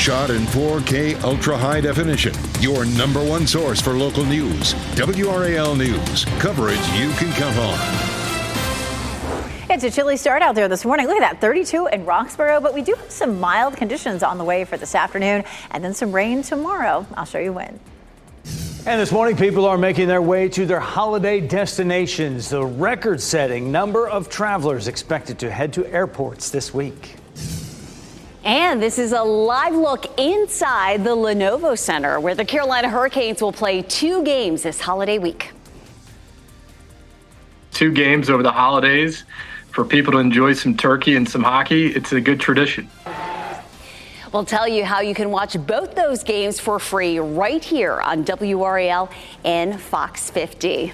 shot in 4K ultra high definition. Your number one source for local news. WRAL News. Coverage you can count on. It's a chilly start out there this morning. Look at that, 32 in Roxborough, but we do have some mild conditions on the way for this afternoon and then some rain tomorrow. I'll show you when. And this morning, people are making their way to their holiday destinations. The record-setting number of travelers expected to head to airports this week. And this is a live look inside the Lenovo Center, where the Carolina Hurricanes will play 2 games this holiday week. 2 games over the holidays for people to enjoy some turkey and some hockey. It's a good tradition. We'll tell you how you can watch both those games for free right here on WRAL and Fox 50.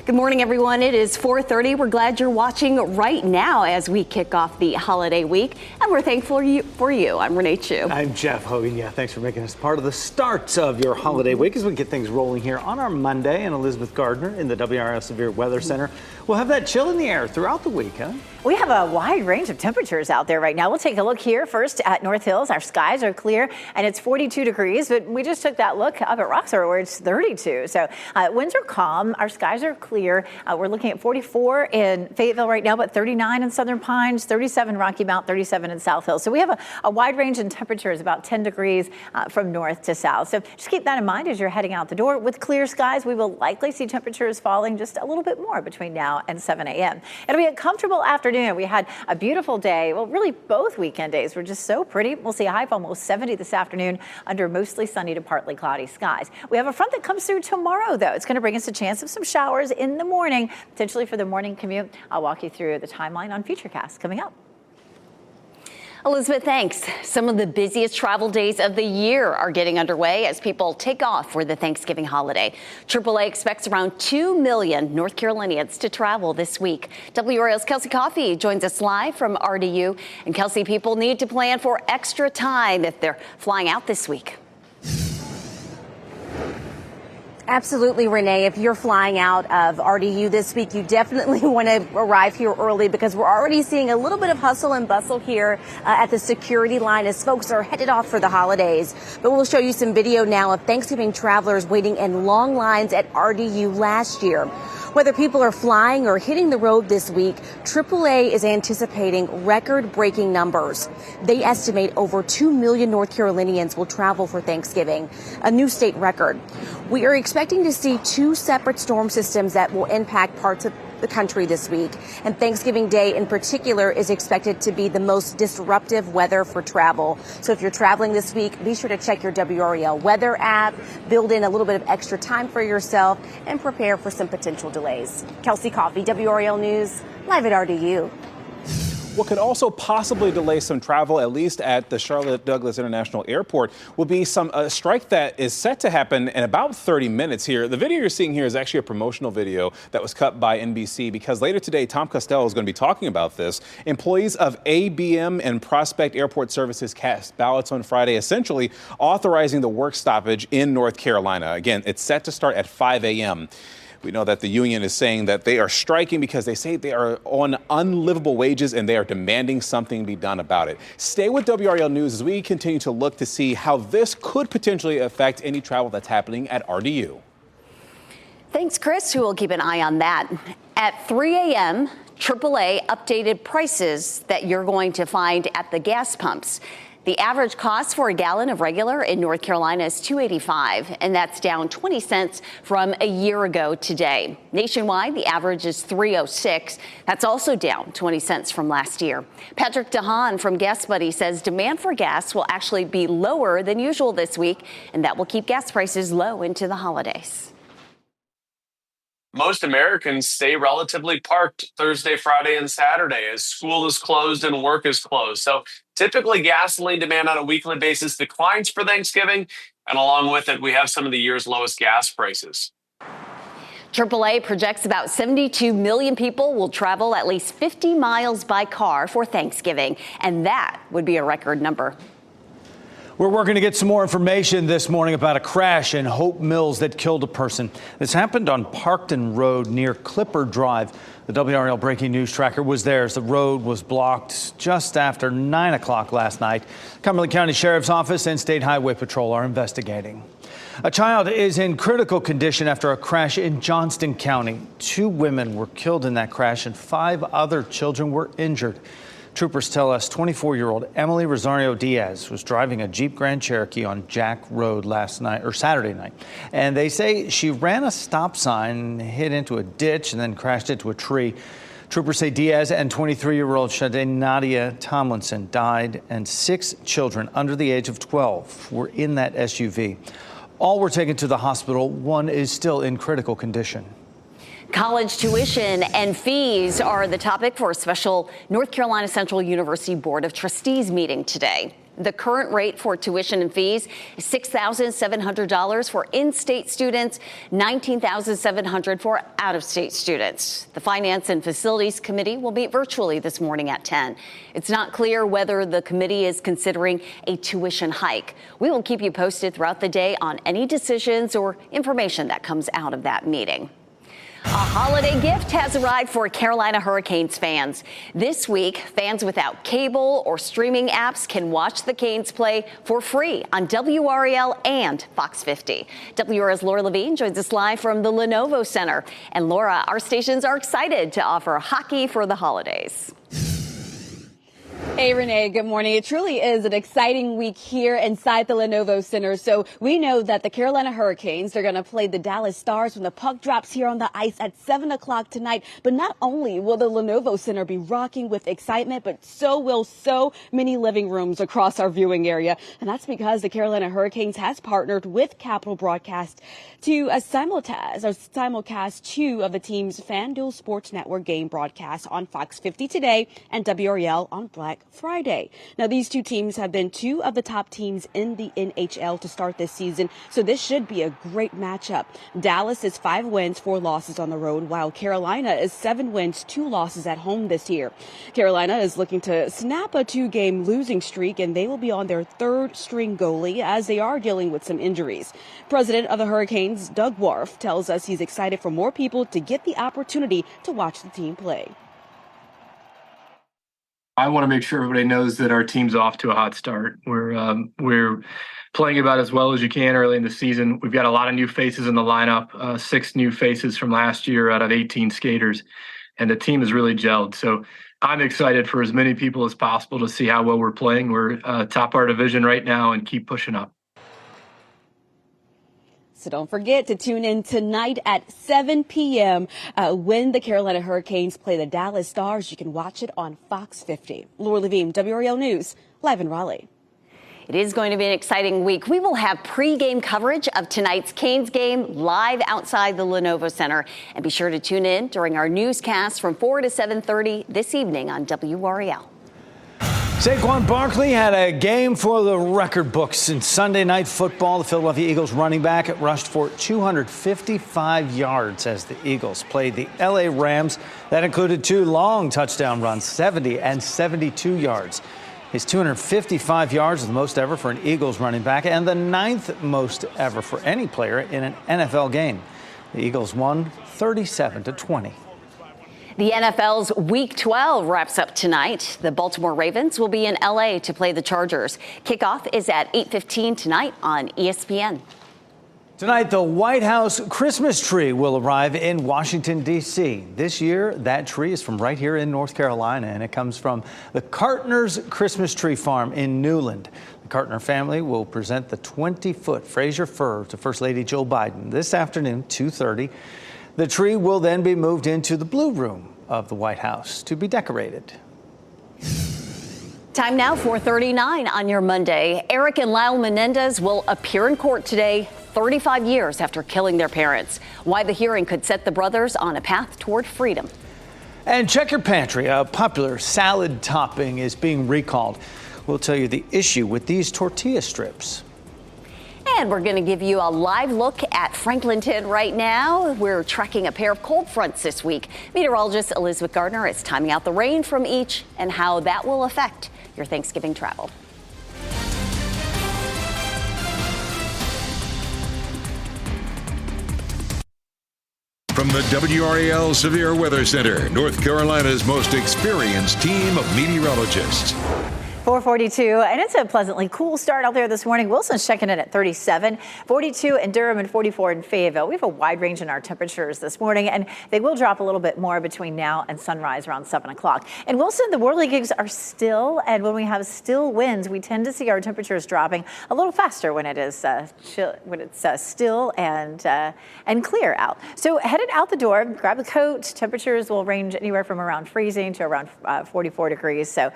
Good morning, everyone. It is 4:30. We're glad you're watching right now as we kick off the holiday week, and we're thankful for you. I'm Renee Chu. I'm Jeff Hogan. Yeah, thanks for making us part of the start of your holiday week as we get things rolling here on our Monday. And Elizabeth Gardner in the WRAL Severe Weather Center. We'll have that chill in the air throughout the week, huh? We have a wide range of temperatures out there right now. We'll take a look here first at North Hills. Our skies are clear and it's 42 degrees, but we just took that look up at Roxborough where it's 32. So winds are calm. Our skies are clear. We're looking at 44 in Fayetteville right now, but 39 in Southern Pines, 37 Rocky Mount, 37 in South Hills. So we have a wide range in temperatures, about 10 degrees from north to south. So just keep that in mind as you're heading out the door. With clear skies, we will likely see temperatures falling just a little bit more between now and 7 a.m. It'll be a comfortable afternoon. We had a beautiful day. Well, really both weekend days were just so pretty. We'll see a high of almost 70 this afternoon under mostly sunny to partly cloudy skies. We have a front that comes through tomorrow, though. It's going to bring us a chance of some showers in the morning, potentially for the morning commute. I'll walk you through the timeline on Futurecast coming up. Elizabeth, thanks. Some of the busiest travel days of the year are getting underway as people take off for the Thanksgiving holiday. AAA expects around 2 million North Carolinians to travel this week. WRAL's Kelsey Coffey joins us live from RDU. And Kelsey, people need to plan for extra time if they're flying out this week. Absolutely, Renee. If you're flying out of RDU this week, you definitely want to arrive here early because we're already seeing a little bit of hustle and bustle here at the security line as folks are headed off for the holidays. But we'll show you some video now of Thanksgiving travelers waiting in long lines at RDU last year. Whether people are flying or hitting the road this week, AAA is anticipating record-breaking numbers. They estimate over 2 million North Carolinians will travel for Thanksgiving, a new state record. We are expecting to see 2 separate storm systems that will impact parts of the country this week. And Thanksgiving Day in particular is expected to be the most disruptive weather for travel. So if you're traveling this week, be sure to check your WRAL weather app, build in a little bit of extra time for yourself, and prepare for some potential delays. Kelsey Coffey, WRAL News, live at RDU. What could also possibly delay some travel, at least at the Charlotte Douglas International Airport, will be some strike that is set to happen in about 30 minutes here. The video you're seeing here is actually a promotional video that was cut by NBC because later today, Tom Costello is going to be talking about this. Employees of ABM and Prospect Airport Services cast ballots on Friday, essentially authorizing the work stoppage in North Carolina. Again, it's set to start at 5 a.m. We know that the union is saying that they are striking because they say they are on unlivable wages and they are demanding something be done about it. Stay with WRAL News as we continue to look to see how this could potentially affect any travel that's happening at RDU. Thanks, Chris, who will keep an eye on that. At 3 a.m., AAA updated prices that you're going to find at the gas pumps. The average cost for a gallon of regular in North Carolina is $2.85, and that's down 20 cents from a year ago today. Nationwide, the average is $3.06. That's also down 20 cents from last year. Patrick DeHaan from Gas Buddy says demand for gas will actually be lower than usual this week, and that will keep gas prices low into the holidays. Most Americans stay relatively parked Thursday, Friday, and Saturday as school is closed and work is closed. So typically gasoline demand on a weekly basis declines for Thanksgiving. And along with it, we have some of the year's lowest gas prices. AAA projects about 72 million people will travel at least 50 miles by car for Thanksgiving. And that would be a record number. We're working to get some more information this morning about a crash in Hope Mills that killed a person. This happened on Parkton Road near Clipper Drive. The WRAL breaking news tracker was there as the road was blocked just after 9 o'clock last night. Cumberland County Sheriff's Office and State Highway Patrol are investigating. A child is in critical condition after a crash in Johnston County. 2 women were killed in that crash and 5 other children were injured. Troopers tell us 24-year-old Emily Rosario Diaz was driving a Jeep Grand Cherokee on Jack Road Saturday night. And they say she ran a stop sign, hit into a ditch, and then crashed into a tree. Troopers say Diaz and 23-year-old Shade Nadia Tomlinson died, and 6 children under the age of 12 were in that SUV. All were taken to the hospital. 1 is still in critical condition. College tuition and fees are the topic for a special North Carolina Central University Board of Trustees meeting today. The current rate for tuition and fees is $6,700 for in-state students, $19,700 for out-of-state students. The Finance and Facilities Committee will meet virtually this morning at 10. It's not clear whether the committee is considering a tuition hike. We will keep you posted throughout the day on any decisions or information that comes out of that meeting. A holiday gift has arrived for Carolina Hurricanes fans. This week, fans without cable or streaming apps can watch the Canes play for free on WRAL and Fox 50. WRAL's Laura Levine joins us live from the Lenovo Center. And Laura, our stations are excited to offer hockey for the holidays. Hey, Renee, good morning. It truly is an exciting week here inside the Lenovo Center. So we know that the Carolina Hurricanes are going to play the Dallas Stars when the puck drops here on the ice at 7 o'clock tonight. But not only will the Lenovo Center be rocking with excitement, but so will so many living rooms across our viewing area. And that's because the Carolina Hurricanes has partnered with Capital Broadcast to simulcast 2 of the team's FanDuel Sports Network game broadcasts on Fox 50 today and WRAL on Black Friday. Now, these 2 teams have been 2 of the top teams in the NHL to start this season, so this should be a great matchup. Dallas is 5 wins, 4 losses on the road, while Carolina is 7 wins, 2 losses at home this year. Carolina is looking to snap a 2-game losing streak, and they will be on their 3rd string goalie as they are dealing with some injuries. President of the Hurricanes, Doug Warf, tells us he's excited for more people to get the opportunity to watch the team play. I want to make sure everybody knows that our team's off to a hot start. We're playing about as well as you can early in the season. We've got a lot of new faces in the lineup, 6 new faces from last year out of 18 skaters, and the team has really gelled. So I'm excited for as many people as possible to see how well we're playing. We're top our division right now and keep pushing up. So don't forget to tune in tonight at 7 p.m. When the Carolina Hurricanes play the Dallas Stars. You can watch it on Fox 50. Laura Levine, WRAL News, live in Raleigh. It is going to be an exciting week. We will have pregame coverage of tonight's Canes game live outside the Lenovo Center. And be sure to tune in during our newscast from 4 to 7:30 this evening on WRAL. Saquon Barkley had a game for the record books in Sunday Night Football. The Philadelphia Eagles running back rushed for 255 yards as the Eagles played the LA Rams. That included 2 long touchdown runs, 70 and 72 yards. His 255 yards is the most ever for an Eagles running back and the 9th most ever for any player in an NFL game. The Eagles won 37-20. The NFL's Week 12 wraps up tonight. The Baltimore Ravens will be in L.A. to play the Chargers. Kickoff is at 8:15 tonight on ESPN. Tonight, the White House Christmas tree will arrive in Washington, D.C. This year, that tree is from right here in North Carolina, and it comes from the Cartner's Christmas Tree Farm in Newland. The Cartner family will present the 20-foot Fraser fir to First Lady Jill Biden this afternoon, 2:30. The tree will then be moved into the Blue Room of the White House to be decorated. Time now, 4:39 on your Monday. Eric and Lyle Menendez will appear in court today, 35 years after killing their parents. Why the hearing could set the brothers on a path toward freedom. And check your pantry. A popular salad topping is being recalled. We'll tell you the issue with these tortilla strips. And we're going to give you a live look at Franklinton right now. We're tracking a pair of cold fronts this week. Meteorologist Elizabeth Gardner is timing out the rain from each and how that will affect your Thanksgiving travel. From the WRAL Severe Weather Center, North Carolina's most experienced team of meteorologists. 442, and it's a pleasantly cool start out there this morning. Wilson's checking in at 37, 42 in Durham, and 44 in Fayetteville. We have a wide range in our temperatures this morning, and they will drop a little bit more between now and sunrise around 7 o'clock. In Wilson, the whirly gigs are still, and when we have still winds, we tend to see our temperatures dropping a little faster when it is still and clear out. So headed out the door, grab the coat. Temperatures will range anywhere from around freezing to around 44 degrees. So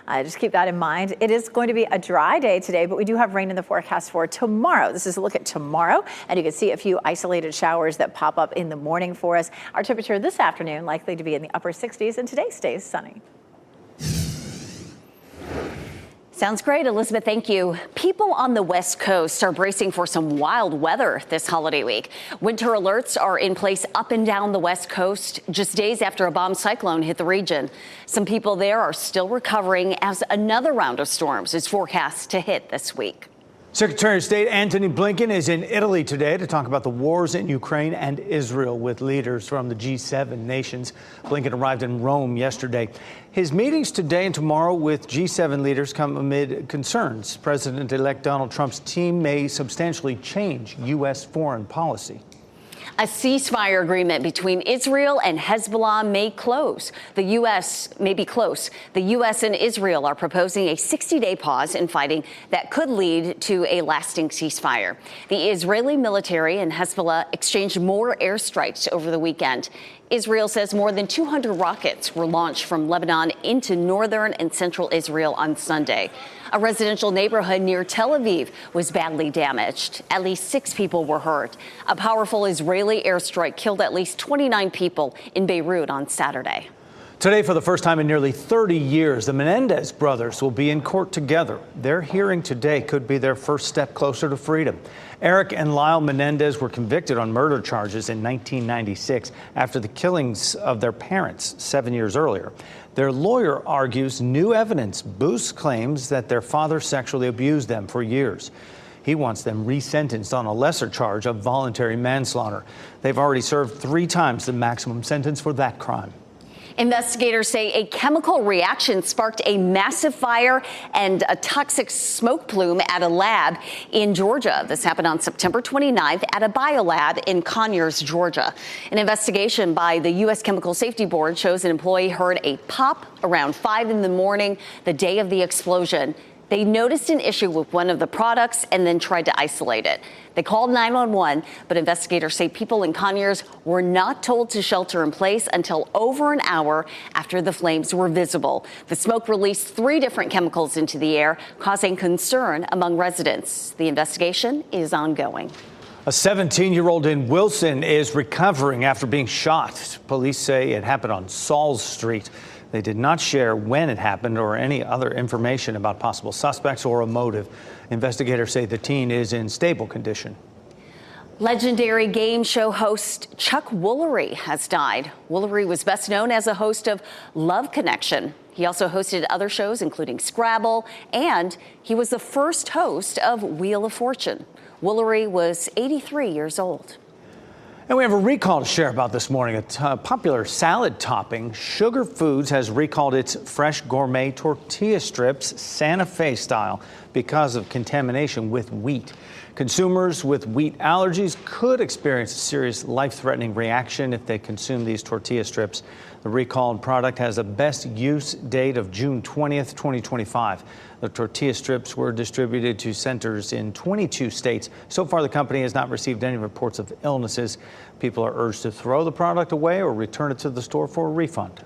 just keep that in mind. It is going to be a dry day today, but we do have rain in the forecast for tomorrow. This is a look at tomorrow, and you can see a few isolated showers that pop up in the morning for us. Our temperature this afternoon likely to be in the upper 60s, and today stays sunny. Sounds great, Elizabeth. Thank you. People on the West Coast are bracing for some wild weather this holiday week. Winter alerts are in place up and down the West Coast just days after a bomb cyclone hit the region. Some people there are still recovering as another round of storms is forecast to hit this week. Secretary of State Antony Blinken is in Italy today to talk about the wars in Ukraine and Israel with leaders from the G7 nations. Blinken arrived in Rome yesterday. His meetings today and tomorrow with G7 leaders come amid concerns President-elect Donald Trump's team may substantially change U.S. foreign policy. A ceasefire agreement between Israel and Hezbollah may close. The U.S. may be close. The U.S. and Israel are proposing a 60-day pause in fighting that could lead to a lasting ceasefire. The Israeli military and Hezbollah exchanged more airstrikes over the weekend. Israel says more than 200 rockets were launched from Lebanon into northern and central Israel on Sunday. A residential neighborhood near Tel Aviv was badly damaged. At least 6 people were hurt. A powerful Israeli airstrike killed at least 29 people in Beirut on Saturday. Today, for the first time in nearly 30 years, the Menendez brothers will be in court together. Their hearing today could be their first step closer to freedom. Eric and Lyle Menendez were convicted on murder charges in 1996 after the killings of their parents 7 years earlier. Their lawyer argues new evidence boosts claims that their father sexually abused them for years. He wants them resentenced on a lesser charge of voluntary manslaughter. They've already served 3 times the maximum sentence for that crime. Investigators say a chemical reaction sparked a massive fire and a toxic smoke plume at a lab in Georgia. This happened on September 29th at a biolab in Conyers, Georgia. An investigation by the U.S. Chemical Safety Board shows an employee heard a pop around 5 in the morning the day of the explosion. They noticed an issue with one of the products and then tried to isolate it. They called 911, but investigators say people in Conyers were not told to shelter in place until over an hour after the flames were visible. The smoke released 3 different chemicals into the air, causing concern among residents. The investigation is ongoing. A 17-year-old in Wilson is recovering after being shot. Police say it happened on Sauls Street. They did not share when it happened or any other information about possible suspects or a motive. Investigators say the teen is in stable condition. Legendary game show host Chuck Woolery has died. Woolery was best known as a host of Love Connection. He also hosted other shows, including Scrabble, and he was the first host of Wheel of Fortune. Woolery was 83 years old. And we have a recall to share about this morning. A popular salad topping, Sugar Foods has recalled its fresh gourmet tortilla strips Santa Fe style because of contamination with wheat. Consumers with wheat allergies could experience a serious life-threatening reaction if they consume these tortilla strips. The recalled product has a best use date of June 20th, 2025. The tortilla strips were distributed to centers in 22 states. So far, the company has not received any reports of illnesses. People are urged to throw the product away or return it to the store for a refund.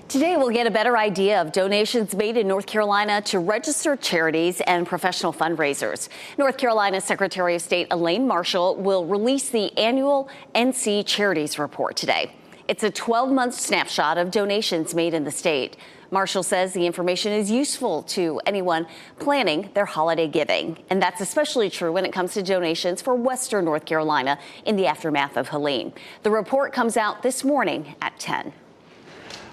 Today, we'll get a better idea of donations made in North Carolina to registered charities and professional fundraisers. North Carolina Secretary of State Elaine Marshall will release the annual NC Charities Report today. It's a 12-month snapshot of donations made in the state. Marshall says the information is useful to anyone planning their holiday giving. And that's especially true when it comes to donations for Western North Carolina in the aftermath of Helene. The report comes out this morning at 10.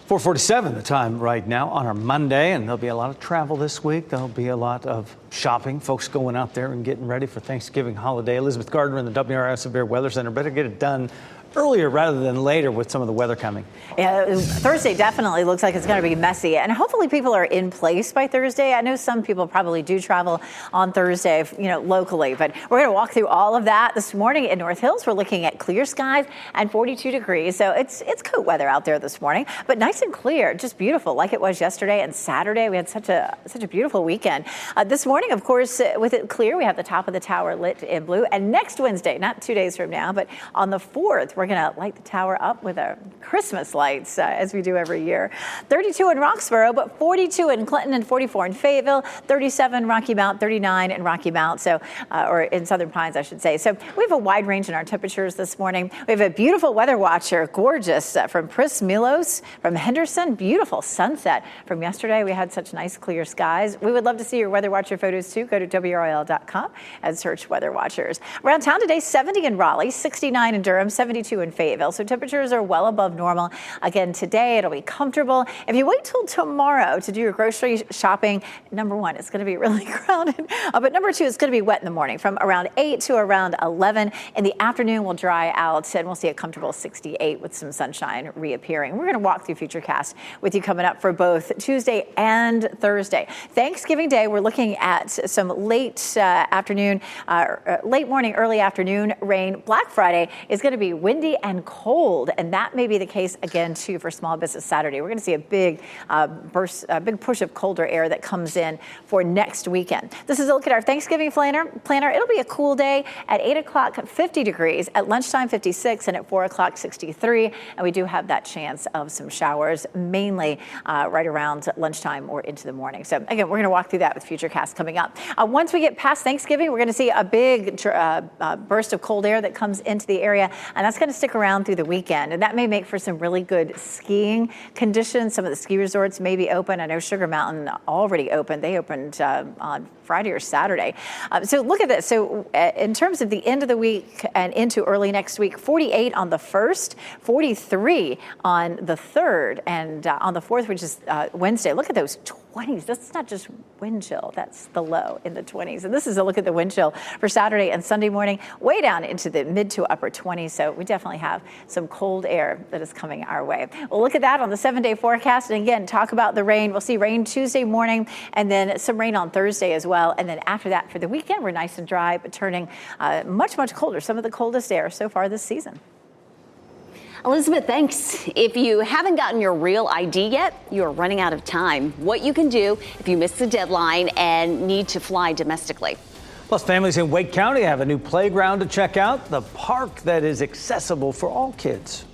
4:47 the time right now on our Monday, and there'll be a lot of travel this week. There'll be a lot of shopping, folks going out there and getting ready for Thanksgiving holiday. Elizabeth Gardner in the WRAL Severe Weather Center. Better get it done earlier rather than later with some of the weather coming. Yeah, Thursday definitely looks like it's going to be messy, and hopefully people are in place by Thursday. I know some people probably do travel on Thursday, locally, but we're going to walk through all of that this morning in North Hills. We're looking at clear skies and 42 degrees, so it's coat weather out there this morning, but nice and clear, just beautiful, like it was yesterday and Saturday. We had such a beautiful weekend. This morning, of course, with it clear, we have the top of the tower lit in blue, and next Wednesday, not 2 days from now, but on the 4th, we're going to light the tower up with a Christmas lights, as we do every year. 32 in Roxborough, but 42 in Clinton and 44 in Fayetteville, 37 Rocky Mount, 39 in Rocky Mount, or in Southern Pines, I should say. So we have a wide range in our temperatures this morning. We have a beautiful weather watcher, gorgeous, from Pris Milos, from Henderson. Beautiful sunset from yesterday. We had such nice clear skies. We would love to see your weather watcher photos too. Go to WRAL.com and search weather watchers. Around town today, 70 in Raleigh, 69 in Durham, 72 in Fayetteville. So temperatures are well above normal. Again, today it'll be comfortable. If you wait till tomorrow to do your grocery shopping, number one, it's going to be really crowded. But number two, it's going to be wet in the morning from around 8 to around 11. In the afternoon, we'll dry out and we'll see a comfortable 68 with some sunshine reappearing. We're going to walk through Futurecast with you coming up for both Tuesday and Thursday. Thanksgiving Day, we're looking at some late morning, early afternoon rain. Black Friday is going to be windy and cold, and that may be the case again too for Small Business Saturday. We're going to see a big big push of colder air that comes in for next weekend. This is a look at our Thanksgiving planner. It'll be a cool day at 8 o'clock, 50 degrees, at lunchtime 56, and at 4 o'clock 63. And we do have that chance of some showers, mainly right around lunchtime or into the morning. So again, we're going to walk through that with Futurecast coming up. Once we get past Thanksgiving, we're going to see a big burst of cold air that comes into the area, and that's going to stick around through the weekend. And that may make for some really good skiing conditions. Some of the ski resorts may be open. I know Sugar Mountain already opened. They opened on Friday or Saturday. So look at this. So in terms of the end of the week and into early next week, 48 on the 1st, 43 on the 3rd, and on the 4th, which is Wednesday. Look at those 20s. That's not just wind chill. That's the low in the 20s. And this is a look at the wind chill for Saturday and Sunday morning, way down into the mid to upper 20s. So we definitely have some cold air that is coming our way. We'll look at that on the 7-day forecast. And again, talk about the rain. We'll see rain Tuesday morning and then some rain on Thursday as well. And then after that, for the weekend, we're nice and dry, but turning much, much colder. Some of the coldest air so far this season. Elizabeth, thanks. If you haven't gotten your REAL ID yet, you are running out of time. What you can do if you missed the deadline and need to fly domestically. Plus, families in Wake County have a new playground to check out, the park that is accessible for all kids.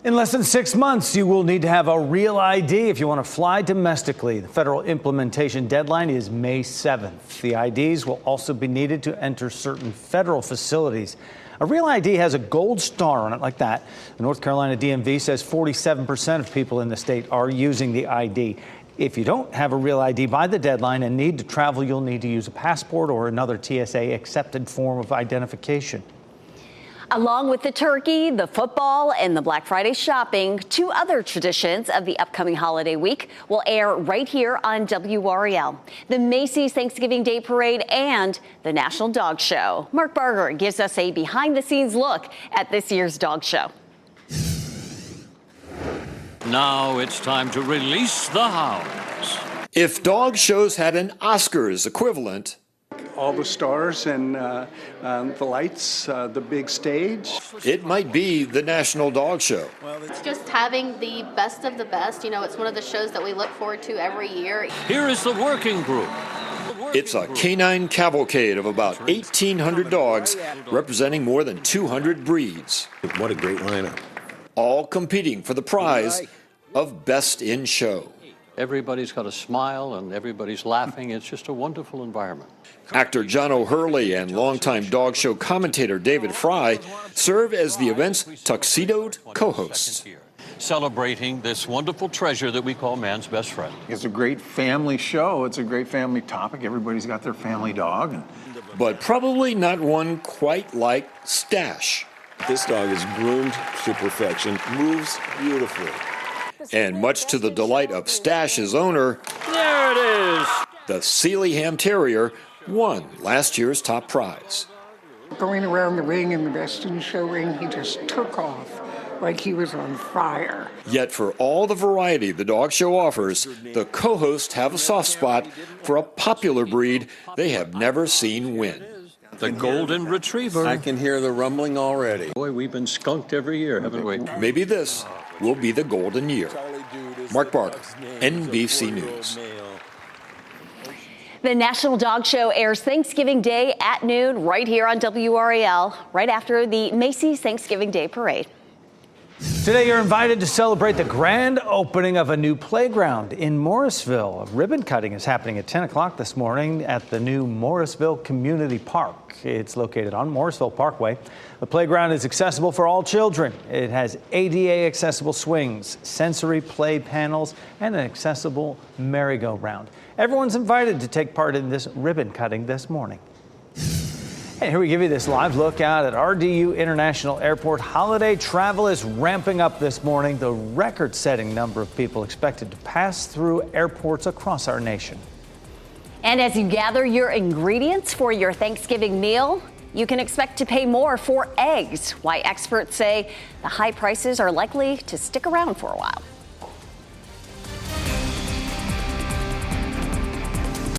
In less than 6 months, you will need to have a REAL ID if you want to fly domestically. The federal implementation deadline is May 7th. The IDs will also be needed to enter certain federal facilities. A REAL ID has a gold star on it like that. The North Carolina DMV says 47% of people in the state are using the ID. If you don't have a REAL ID by the deadline and need to travel, you'll need to use a passport or another TSA accepted form of identification. Along with the turkey, the football, and the Black Friday shopping, 2 other traditions of the upcoming holiday week will air right here on WRAL. The Macy's Thanksgiving Day Parade and the National Dog Show. Mark Barger gives us a behind-the-scenes look at this year's dog show. Now it's time to release the hounds. If dog shows had an Oscars equivalent, all the stars and the lights, the big stage. It might be the National Dog Show. It's just having the best of the best. You know, it's one of the shows that we look forward to every year. Here is the working group. It's a canine cavalcade of about 1,800 dogs representing more than 200 breeds. What a great lineup. All competing for the prize of Best in Show. Everybody's got a smile and everybody's laughing. It's just a wonderful environment. Actor John O'Hurley and longtime dog show commentator David Fry serve as the event's tuxedoed co-hosts. Celebrating this wonderful treasure that we call man's best friend. It's a great family show. It's a great family topic. Everybody's got their family dog. But probably not one quite like Stash. This dog is groomed to perfection, moves beautifully. And much to the delight of Stash's owner, there it is, the Sealyham Terrier, won last year's top prize. Going around the ring in the best in show ring, he just took off like he was on fire. Yet for all the variety the dog show offers, the co-hosts have a soft spot for a popular breed they have never seen win. The golden retriever. I can hear the rumbling already. Boy, we've been skunked every year, haven't we? Maybe this will be the golden year. Mark Barker, NBC News. The National Dog Show airs Thanksgiving Day at noon right here on WRAL, right after the Macy's Thanksgiving Day Parade. Today, you're invited to celebrate the grand opening of a new playground in Morrisville. A ribbon cutting is happening at 10 o'clock this morning at the new Morrisville Community Park. It's located on Morrisville Parkway. The playground is accessible for all children. It has ADA accessible swings, sensory play panels, and an accessible merry-go-round. Everyone's invited to take part in this ribbon cutting this morning. And here we give you this live look out at RDU International Airport. Holiday travel is ramping up this morning. The record-setting number of people expected to pass through airports across our nation. And as you gather your ingredients for your Thanksgiving meal, you can expect to pay more for eggs. Why experts say the high prices are likely to stick around for a while.